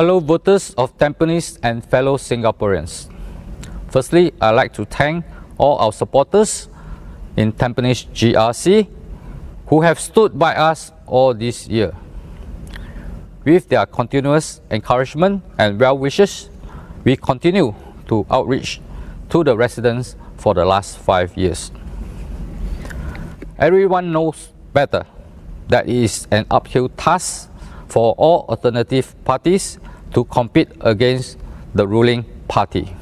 Hello voters of Tampines and fellow Singaporeans. Firstly, I'd like to thank all our supporters in Tampines GRC who have stood by us all this year. With their continuous encouragement and well wishes, we continue to outreach to the residents for the last 5 years. Everyone knows better that it is an uphill task for all alternative parties to compete against the ruling party.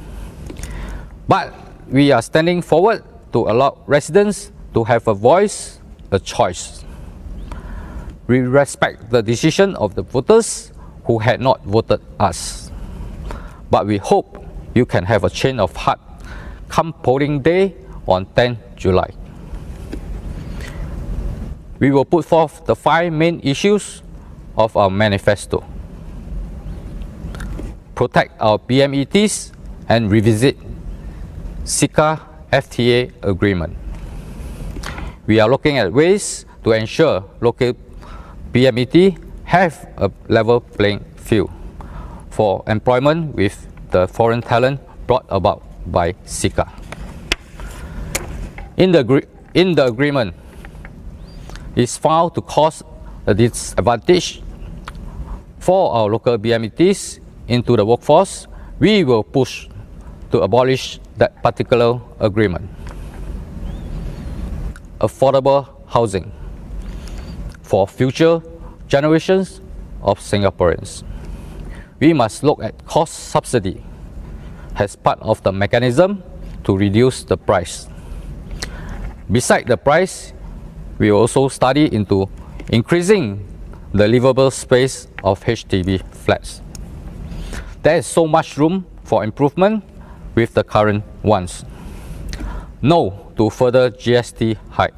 But we are standing forward to allow residents to have a voice, a choice. We respect the decision of the voters who had not voted us. But we hope you can have a change of heart come polling day on 10 July. We will put forth the 5 main issues of our manifesto. Protect our BMETs and revisit SICA FTA agreement. We are looking at ways to ensure local BMET have a level playing field for employment with the foreign talent brought about by SICA. In the agreement, is found to cause a disadvantage for our local BMETs into the workforce. We will push to abolish that particular agreement. Affordable housing for future generations of Singaporeans. We must look at cost subsidy as part of the mechanism to reduce the price. Beside the price, we also study into increasing the livable space of HDB flats. There is so much room for improvement with the current ones. No to further GST hike.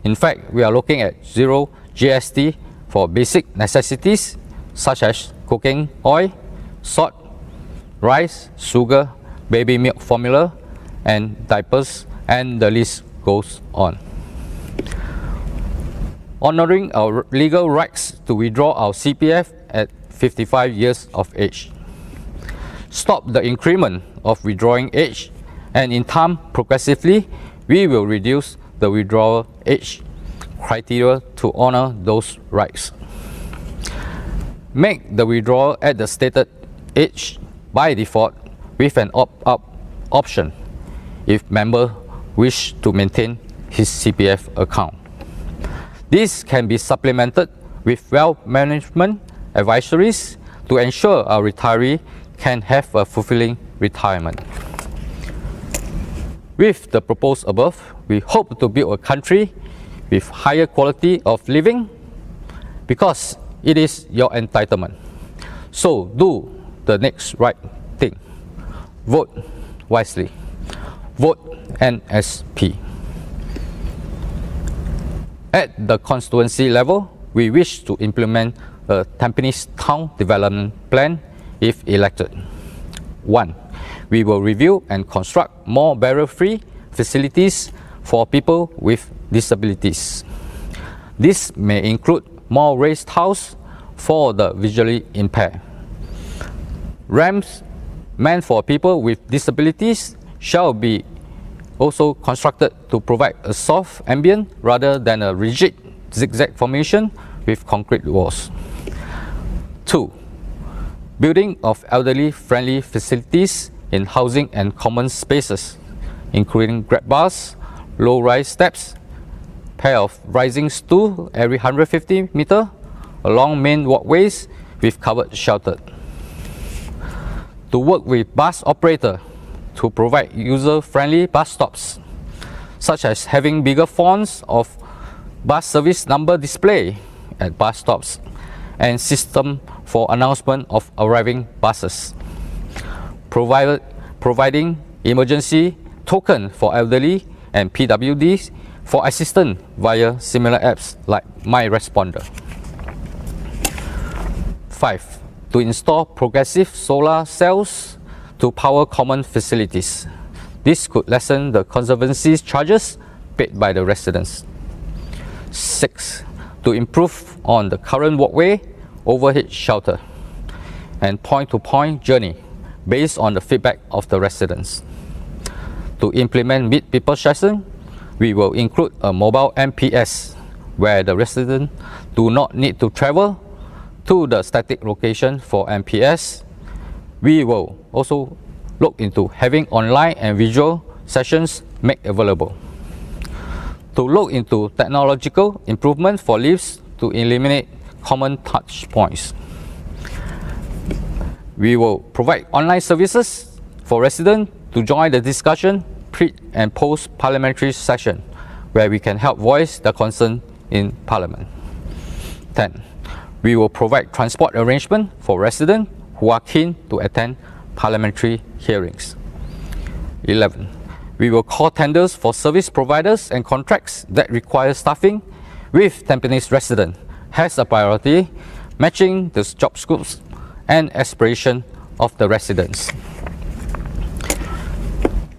In fact, we are looking at zero GST for basic necessities such as cooking oil, salt, rice, sugar, baby milk formula, and diapers, and the list goes on. Honoring our legal rights to withdraw our CPF at 55 years of age. Stop the increment of withdrawing age, and in time, progressively, we will reduce the withdrawal age criteria to honor those rights. Make the withdrawal at the stated age by default with an opt-out option if member wish to maintain his CPF account. This can be supplemented with wealth management advisories to ensure our retiree can have a fulfilling retirement. With the proposed above, we hope to build a country with higher quality of living because it is your entitlement. So do the next right thing. Vote wisely. Vote NSP. At the constituency level, we wish to implement a Tampines Town Development Plan if elected. 1. We will review and construct more barrier-free facilities for people with disabilities. This may include more raised houses for the visually impaired. Ramps meant for people with disabilities shall be also constructed to provide a soft ambient rather than a rigid zigzag formation with concrete walls. 2. Building of elderly-friendly facilities in housing and common spaces, including grab bars, low-rise steps, pair of rising stools every 150 meters, along main walkways with covered shelter. To work with bus operator to provide user-friendly bus stops, such as having bigger fonts of bus service number display at bus stops and system for announcement of arriving buses. Providing emergency token for elderly and PWDs for assistance via similar apps like MyResponder. 5. To install progressive solar cells to power common facilities. This could lessen the conservancy charges paid by the residents. 6. To improve on the current walkway overhead shelter and point-to-point journey based on the feedback of the residents. To implement Meet People session, we will include a mobile MPS where the residents do not need to travel to the static location for MPS. We will also look into having online and visual sessions made available. To look into technological improvement for lifts to eliminate common touch points. We will provide online services for residents to join the discussion pre and post parliamentary session where we can help voice the concern in Parliament. 10. We will provide transport arrangement for residents who are keen to attend parliamentary hearings. 11. We will call tenders for service providers and contracts that require staffing with Tampines residents as a priority, matching the job scopes and aspiration of the residents.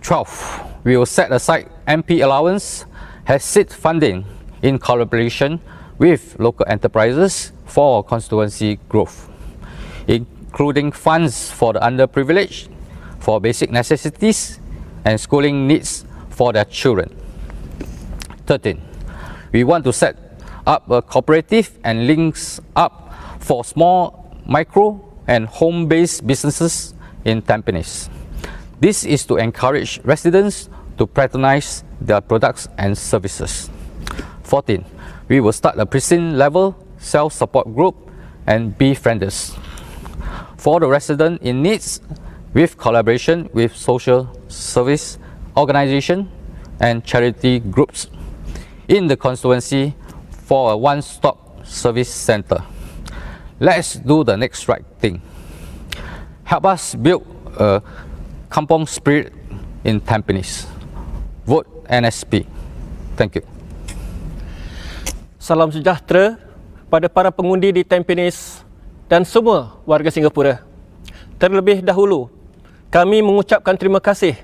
12. We will set aside MP allowance as seed funding in collaboration with local enterprises for constituency growth, including funds for the underprivileged, for basic necessities and schooling needs for their children. 13. We want to set up a cooperative and links up for small, micro and home-based businesses in Tampines. This is to encourage residents to patronize their products and services. 14. We will start a precinct-level self-support group and befrienders for the resident in needs with collaboration with social service organization and charity groups in the constituency for a one-stop service center. Let's do the next right thing. Help us build a kampong spirit in Tampines. Vote NSP. Thank you. Salam sejahtera pada para pengundi di Tampines dan semua warga Singapura. Terlebih dahulu, kami mengucapkan terima kasih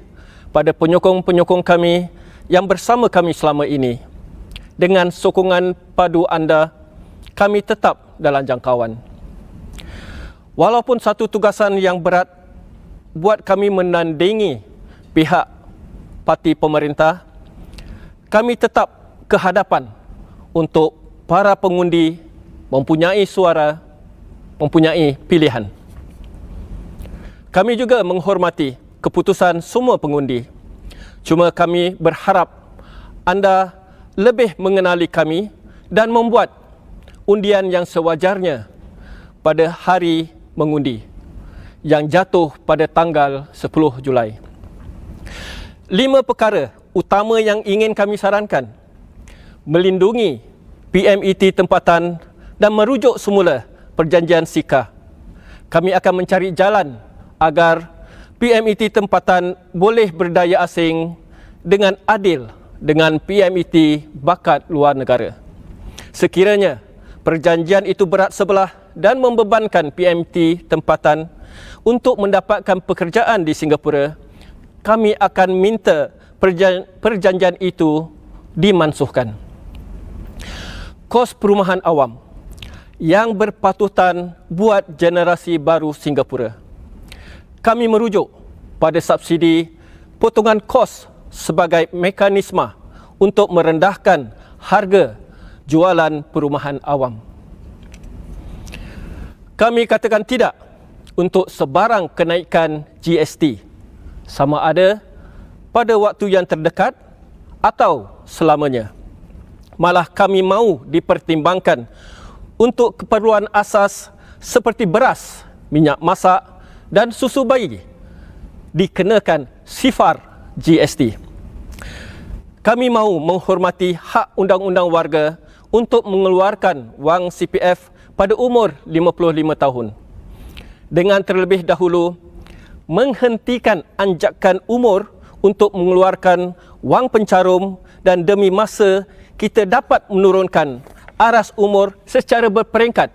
pada penyokong-penyokong kami yang bersama kami selama ini. Dengan sokongan padu anda, kami tetap dalam jangkauan. Walaupun satu tugasan yang berat buat kami menandingi pihak parti pemerintah, kami tetap ke hadapan untuk para pengundi mempunyai suara, mempunyai pilihan. Kami juga menghormati keputusan semua pengundi. Cuma kami berharap anda lebih mengenali kami dan membuat undian yang sewajarnya pada hari mengundi yang jatuh pada tanggal 10 Julai. 5 perkara utama yang ingin kami sarankan: melindungi PMET tempatan dan merujuk semula perjanjian SIKA. Kami akan mencari jalan agar PMET tempatan boleh berdaya asing dengan adil dengan PMET bakat luar negara. Sekiranya perjanjian itu berat sebelah dan membebankan PMET tempatan untuk mendapatkan pekerjaan di Singapura, kami akan minta perjanjian itu dimansuhkan. Kos perumahan awam yang berpatutan buat generasi baru Singapura. Kami merujuk pada subsidi potongan kos sebagai mekanisme untuk merendahkan harga jualan perumahan awam. Kami katakan tidak untuk sebarang kenaikan GST, sama ada pada waktu yang terdekat atau selamanya. Malah kami mahu dipertimbangkan untuk keperluan asas seperti beras, minyak masak dan susu bayi dikenakan sifar GST. Kami mahu menghormati hak undang-undang warga untuk mengeluarkan wang CPF pada umur 55 tahun. Dengan terlebih dahulu menghentikan anjakan umur untuk mengeluarkan wang pencarum dan demi masa kita dapat menurunkan aras umur secara berperingkat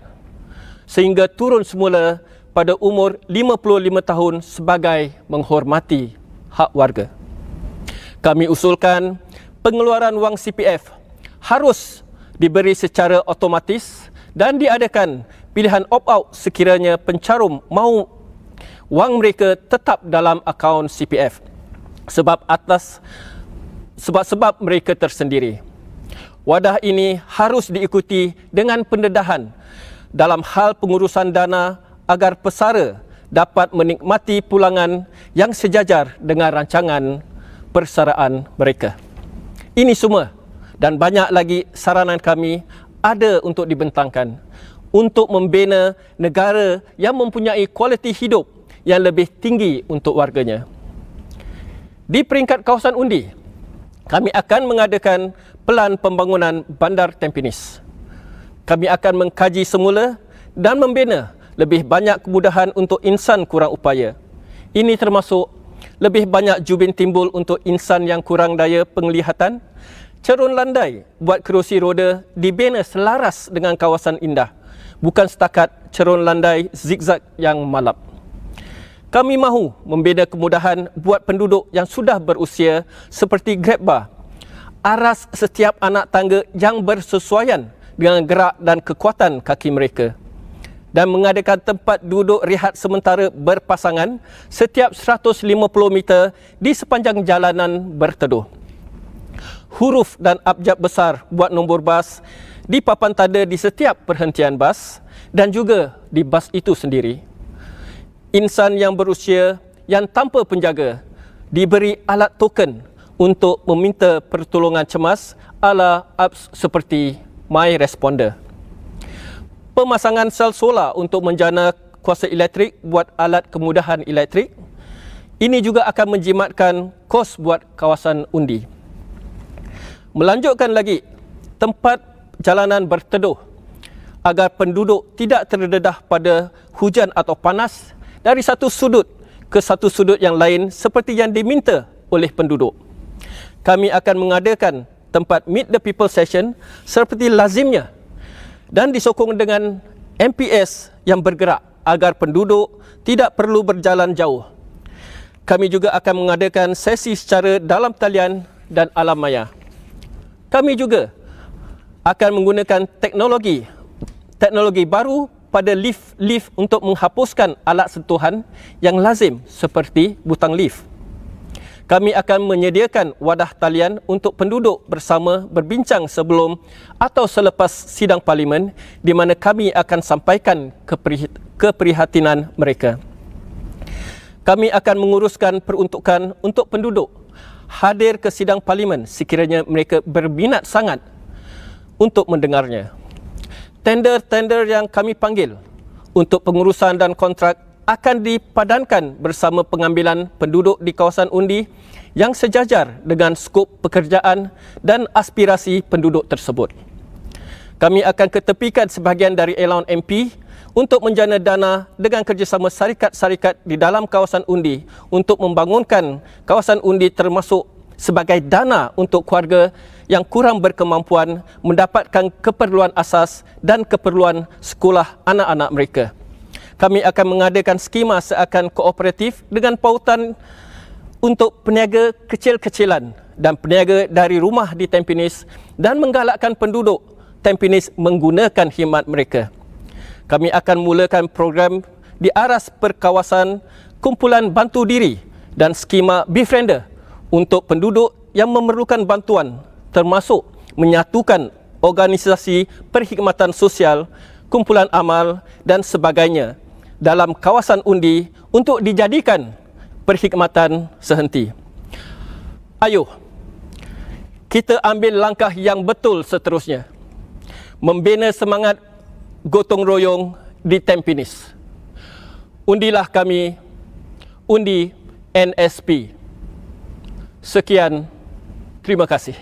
sehingga turun semula pada umur 55 tahun sebagai menghormati hak warga. Kami usulkan pengeluaran wang CPF harus diberi secara otomatis dan diadakan pilihan opt-out sekiranya pencarum mahu wang mereka tetap dalam akaun CPF sebab mereka tersendiri. Wadah ini harus diikuti dengan pendedahan dalam hal pengurusan dana agar pesara dapat menikmati pulangan yang sejajar dengan rancangan persaraan mereka. Ini semua dan banyak lagi saranan kami ada untuk dibentangkan untuk membina negara yang mempunyai kualiti hidup yang lebih tinggi untuk warganya. Di peringkat kawasan undi, kami akan mengadakan pelan pembangunan Bandar Tampines. Kami akan mengkaji semula dan membina lebih banyak kemudahan untuk insan kurang upaya. Ini termasuk lebih banyak jubin timbul untuk insan yang kurang daya penglihatan, cerun landai buat kerusi roda dibina selaras dengan kawasan indah, bukan setakat cerun landai zigzag yang malap. Kami mahu membina kemudahan buat penduduk yang sudah berusia seperti grab bar, aras setiap anak tangga yang bersesuaian dengan gerak dan kekuatan kaki mereka, dan mengadakan tempat duduk rehat sementara berpasangan setiap 150 meter di sepanjang jalanan berteduh. Huruf dan abjad besar buat nombor bas di papan tanda di setiap perhentian bas dan juga di bas itu sendiri. Insan yang berusia yang tanpa penjaga diberi alat token untuk meminta pertolongan cemas ala apps seperti My Responder. Pemasangan sel solar untuk menjana kuasa elektrik buat alat kemudahan elektrik. Ini juga akan menjimatkan kos buat kawasan undi. Melanjutkan lagi, tempat jalanan berteduh agar penduduk tidak terdedah pada hujan atau panas dari satu sudut ke satu sudut yang lain seperti yang diminta oleh penduduk. Kami akan mengadakan tempat Meet the People session seperti lazimnya dan disokong dengan MPS yang bergerak agar penduduk tidak perlu berjalan jauh. Kami juga akan mengadakan sesi secara dalam talian dan alam maya. Kami juga akan menggunakan teknologi baru pada lift untuk menghapuskan alat sentuhan yang lazim seperti butang lift. Kami akan menyediakan wadah talian untuk penduduk bersama berbincang sebelum atau selepas sidang parlimen di mana kami akan sampaikan keprihatinan mereka. Kami akan menguruskan peruntukan untuk penduduk hadir ke sidang parlimen sekiranya mereka berminat sangat untuk mendengarnya. Tender-tender yang kami panggil untuk pengurusan dan kontrak akan dipadankan bersama pengambilan penduduk di kawasan undi yang sejajar dengan skop pekerjaan dan aspirasi penduduk tersebut. Kami akan ketepikan sebahagian dari allowance MP untuk menjana dana dengan kerjasama syarikat-syarikat di dalam kawasan undi untuk membangunkan kawasan undi termasuk sebagai dana untuk keluarga yang kurang berkemampuan mendapatkan keperluan asas dan keperluan sekolah anak-anak mereka. Kami akan mengadakan skema seakan kooperatif dengan pautan untuk peniaga kecil-kecilan dan peniaga dari rumah di Tampines dan menggalakkan penduduk Tampines menggunakan khidmat mereka. Kami akan mulakan program di aras perkawasan kumpulan bantu diri dan skema Befriender untuk penduduk yang memerlukan bantuan termasuk menyatukan organisasi perkhidmatan sosial, kumpulan amal dan sebagainya dalam kawasan undi untuk dijadikan perkhidmatan sehenti. Ayuh, kita ambil langkah yang betul seterusnya. Membina semangat gotong royong di Tampines. Undilah kami, undi NSP. Sekian, terima kasih.